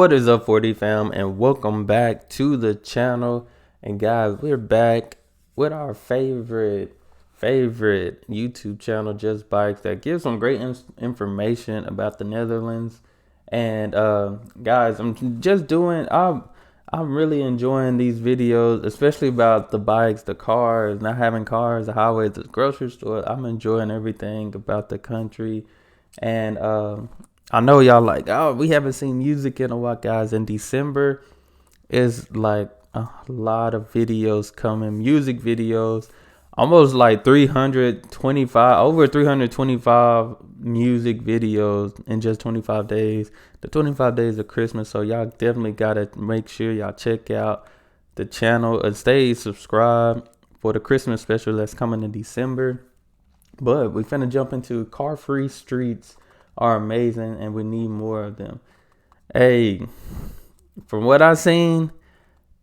What is up, 40 fam, and welcome back to the channel. And guys, we're back with our favorite YouTube channel, Just Bikes, that gives some great information about the Netherlands. And guys, I'm really enjoying these videos, especially about the bikes, the cars, not having cars, the highways, the grocery store. I'm enjoying everything about the country. And I know y'all like, oh, we haven't seen music in a while, guys. In December is like a lot of videos coming, music videos, almost like over 325 music videos in just 25 days. The 25 days of Christmas. So y'all definitely gotta make sure y'all check out the channel and stay subscribed for the Christmas special that's coming in December. But we finna jump into car-free streets are amazing and we need more of them. Hey, from what I've seen,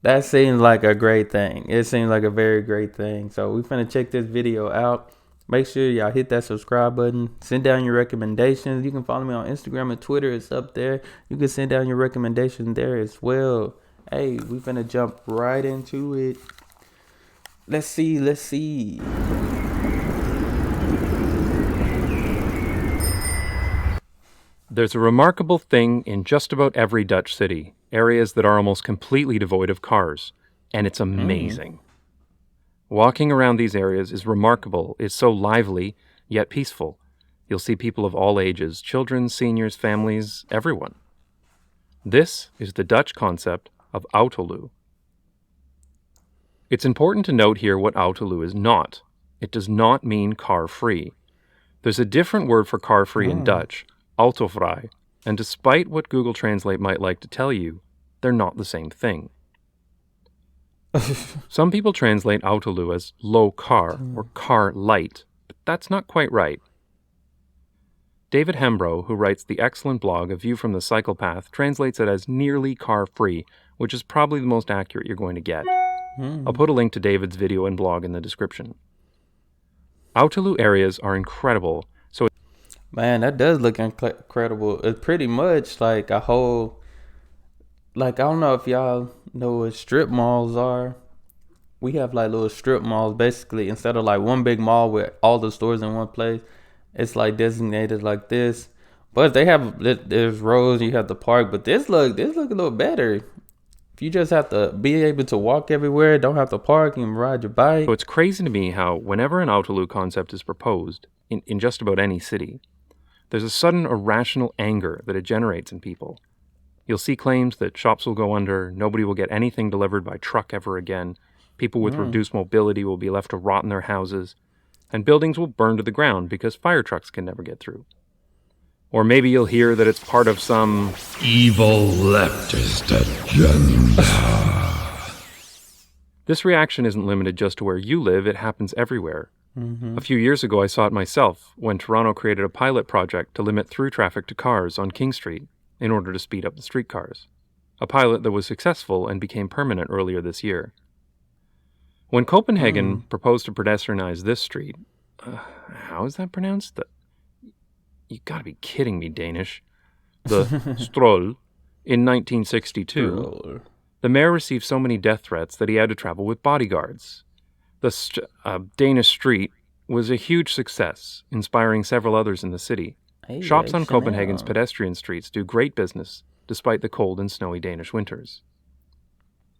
that seems like a great thing. It seems like a very great thing. So we finna check this video out. Make sure y'all hit that subscribe button. Send down your recommendations. You can follow me on Instagram and Twitter. It's up there. You can send down your recommendations there as well. Hey, we finna jump right into it. Let's see. There's a remarkable thing in just about every Dutch city, areas that are almost completely devoid of cars, and it's amazing. Walking around these areas is remarkable. It's so lively, yet peaceful. You'll see people of all ages, children, seniors, families, everyone. This is the Dutch concept of autoluw. It's important to note here what autoluw is not. It does not mean car-free. There's a different word for car-free in Dutch, autovrij, and despite what Google Translate might like to tell you, they're not the same thing. Some people translate autoluw as low car or car light, but that's not quite right. David Hembro, who writes the excellent blog A View from the Cycle Path, translates it as nearly car-free, which is probably the most accurate you're going to get. I'll put a link to David's video and blog in the description. Autoluw areas are incredible. Man, that does look incredible. It's pretty much like a whole, like, I don't know if y'all know what strip malls are. We have like little strip malls, basically. Instead of like one big mall with all the stores in one place, it's like designated like this. But there's roads, you have the park, but this look a little better. If you just have to be able to walk everywhere, don't have to park and ride your bike. So it's crazy to me how whenever an autoluw concept is proposed, in just about any city, there's a sudden irrational anger that it generates in people. You'll see claims that shops will go under, nobody will get anything delivered by truck ever again, people with reduced mobility will be left to rot in their houses, and buildings will burn to the ground because fire trucks can never get through. Or maybe you'll hear that it's part of some evil leftist agenda. This reaction isn't limited just to where you live, it happens everywhere. A few years ago, I saw it myself when Toronto created a pilot project to limit through traffic to cars on King Street in order to speed up the streetcars. A pilot that was successful and became permanent earlier this year. When Copenhagen proposed to pedestrianize this street, how is that pronounced? You gotta be kidding me, Danish. The Stroll, in 1962, the mayor received so many death threats that he had to travel with bodyguards. The Danish street was a huge success, inspiring several others in the city. Shops on Copenhagen's pedestrian streets do great business, despite the cold and snowy Danish winters.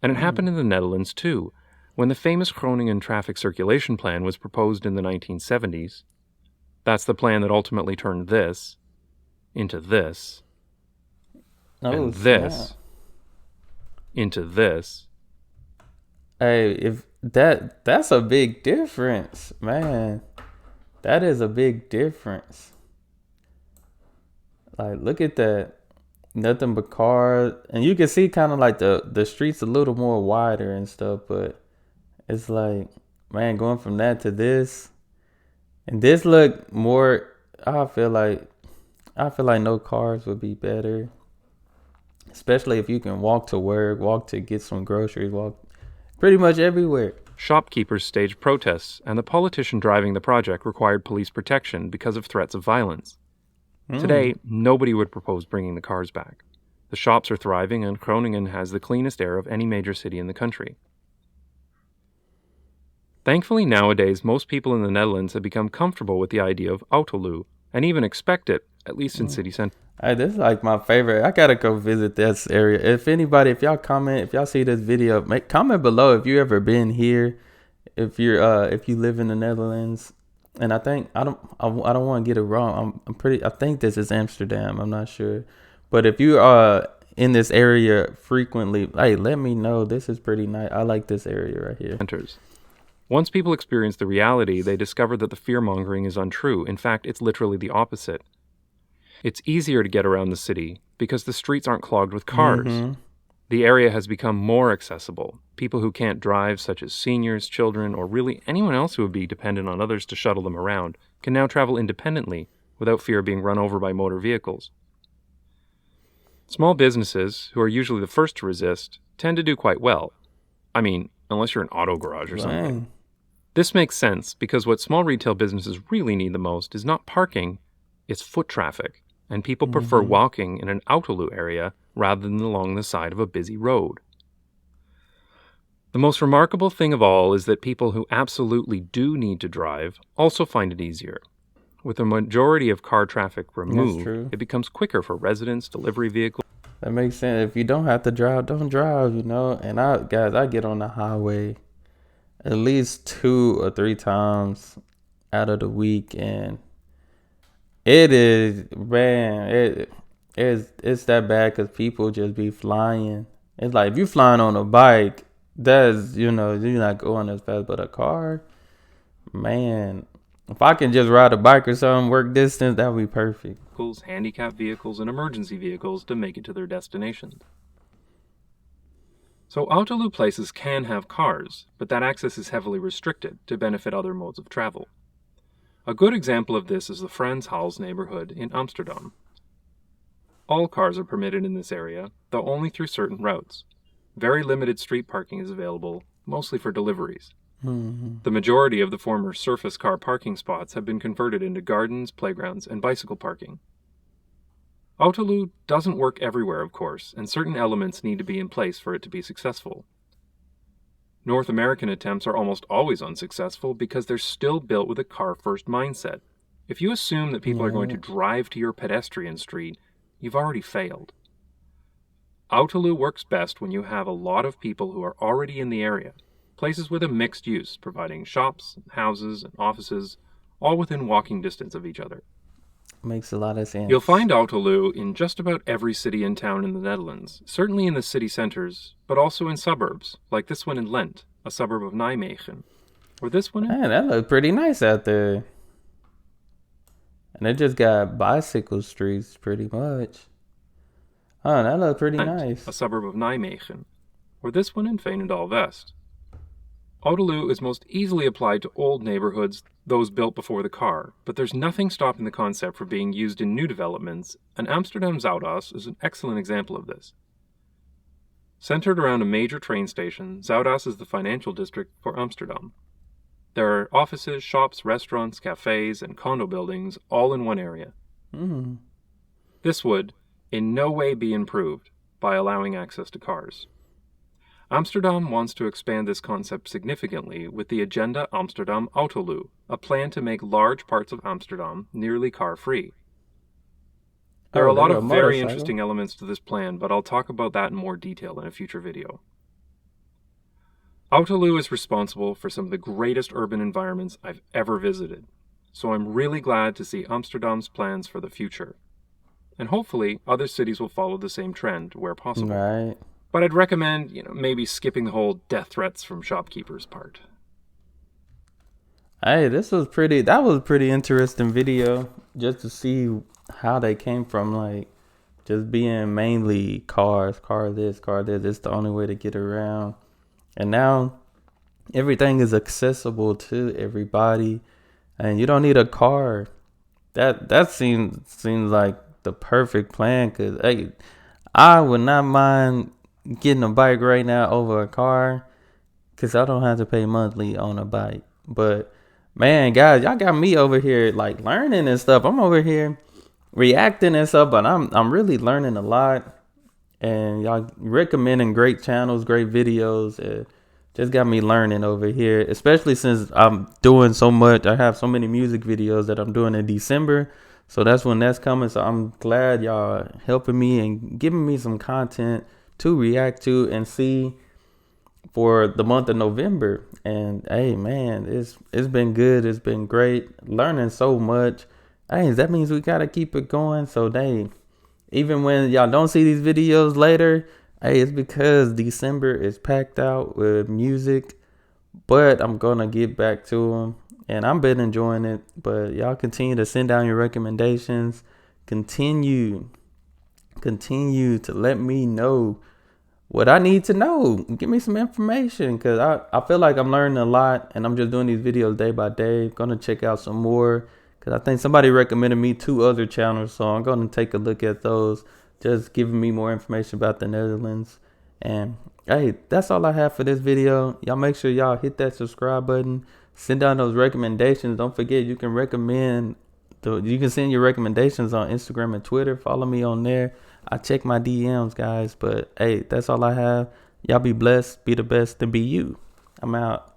And it happened in the Netherlands, too, when the famous Groningen traffic circulation plan was proposed in the 1970s. That's the plan that ultimately turned this into this, and this into this. Hey, if that's a big difference, man. That is a big difference. Like, look at that. Nothing but cars. And you can see kind of like the streets a little more wider and stuff, but it's like, man, going from that to this. And this look more, I feel like no cars would be better. Especially if you can walk to work, walk to get some groceries, walk pretty much everywhere. Shopkeepers staged protests, and the politician driving the project required police protection because of threats of violence. Today, nobody would propose bringing the cars back. The shops are thriving, and Groningen has the cleanest air of any major city in the country. Thankfully, nowadays, most people in the Netherlands have become comfortable with the idea of autoluw, and even expect it, at least in city centers. Hey, this is like my favorite. I gotta go visit this area. If anybody, if y'all see this video, comment below if you ever been here. If you live in the Netherlands, and I don't want to get it wrong. I think this is Amsterdam. I'm not sure, but if you are in this area frequently, hey, let me know. This is pretty nice. I like this area right here. Once people experience the reality, they discover that the fear-mongering is untrue. In fact, it's literally the opposite. It's easier to get around the city because the streets aren't clogged with cars. The area has become more accessible. People who can't drive, such as seniors, children, or really anyone else who would be dependent on others to shuttle them around, can now travel independently without fear of being run over by motor vehicles. Small businesses, who are usually the first to resist, tend to do quite well. I mean, unless you're an auto garage or something. This makes sense because what small retail businesses really need the most is not parking, it's foot traffic, and people prefer walking in an autoluw area rather than along the side of a busy road. The most remarkable thing of all is that people who absolutely do need to drive also find it easier. With the majority of car traffic removed, it becomes quicker for residents, delivery vehicles. That makes sense. If you don't have to drive, don't drive, And I get on the highway at least 2 or 3 times out of the week, and it is, man, it's that bad because people just be flying. It's like if you flying on a bike, that's, you're not going as fast, but a car, man, if I can just ride a bike or something, work distance, that would be perfect. Handicapped vehicles, and emergency vehicles to make it to their destinations. So autoluw places can have cars, but that access is heavily restricted to benefit other modes of travel. A good example of this is the Franshals neighborhood in Amsterdam. All cars are permitted in this area, though only through certain routes. Very limited street parking is available, mostly for deliveries. The majority of the former surface car parking spots have been converted into gardens, playgrounds, and bicycle parking. Autoluw doesn't work everywhere, of course, and certain elements need to be in place for it to be successful. North American attempts are almost always unsuccessful because they're still built with a car-first mindset. If you assume that people are going to drive to your pedestrian street, you've already failed. Autoluw works best when you have a lot of people who are already in the area, places with a mixed use, providing shops, houses, and offices, all within walking distance of each other. Makes a lot of sense. You'll find autoluw in just about every city and town in the Netherlands, certainly in the city centers, but also in suburbs, like this one in Lent, a suburb of Nijmegen, or this one in... Man, that looks pretty nice out there. And it just got bicycle streets, pretty much. Oh, that looks pretty nice. A suburb of Nijmegen, or this one in Veenendaal West. Autoluw is most easily applied to old neighborhoods, those built before the car, but there's nothing stopping the concept from being used in new developments, and Amsterdam Zuidas is an excellent example of this. Centered around a major train station, Zuidas is the financial district for Amsterdam. There are offices, shops, restaurants, cafes, and condo buildings all in one area. This would, in no way, be improved by allowing access to cars. Amsterdam wants to expand this concept significantly with the Agenda Amsterdam Autoluw, a plan to make large parts of Amsterdam nearly car-free. There are a lot of very interesting elements to this plan, but I'll talk about that in more detail in a future video. Autoluw is responsible for some of the greatest urban environments I've ever visited, so I'm really glad to see Amsterdam's plans for the future. And hopefully, other cities will follow the same trend where possible. Right. But I'd recommend, maybe skipping the whole death threats from shopkeepers part. Hey, that was pretty interesting video, just to see how they came from, like, just being mainly car this. It's the only way to get around. And now everything is accessible to everybody, and you don't need a car. That seems like the perfect plan, because hey, I would not mind getting a bike right now over a car, because I don't have to pay monthly on a bike. But man, guys, y'all got me over here like learning and stuff. I'm over here reacting and stuff, but I'm really learning a lot. and y'all recommending great channels, great videos. It just got me learning over here, especially since I'm doing so much. I have so many music videos that I'm doing in December. So that's when that's coming. So I'm glad y'all helping me and giving me some content to react to and see for the month of November. And hey man, it's been good. It's been great. Learning so much. Hey, that means we gotta keep it going. So even when y'all don't see these videos later, hey, it's because December is packed out with music. But I'm gonna get back to them, and I've been enjoying it. But y'all continue to send down your recommendations. Continue to let me know what I need to know. Give me some information, because I feel like I'm learning a lot, and I'm just doing these videos day by day. Gonna check out some more, because I think somebody recommended me 2 other channels, so I'm gonna take a look at those, just giving me more information about the Netherlands. And hey, that's all I have for this video. Y'all make sure y'all hit that subscribe button, send down those recommendations. Don't forget, you can you can send your recommendations on Instagram and Twitter. Follow me on there. I check my DMs, guys. But hey, that's all I have. Y'all be blessed, be the best, and be you. I'm out.